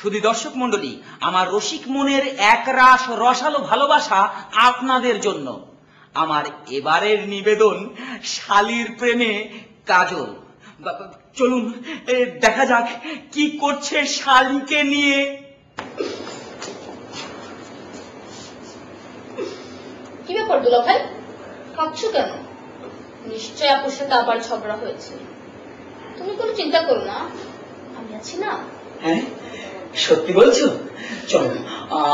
শুধু দর্শক মন্ডলী, আমার রসিক মনের একরাশ রসালো ভালোবাসা আপনাদের জন্য। আমার এবারের নিবেদন শালির প্রেমে কাজল। চলুন দেখা যাক কি করছে শালিকে নিয়ে। কি ব্যাপার দুলা ভাই, কাঁদছো কেন? নিশ্চয় আপুর সাথে আবার ঝগড়া হয়েছে। তুমি কোনো চিন্তা করো না, আমি আছি না। হ্যাঁ, সত্যি বলছো? চলো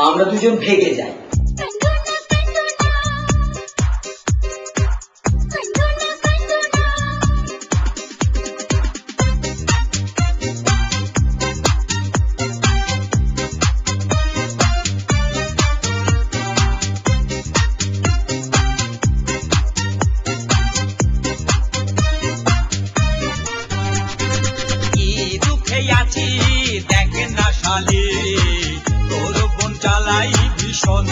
আমরা দুজন ভেগে যাই। দেখে না শালি, তোর বোন চালাই ভীষণ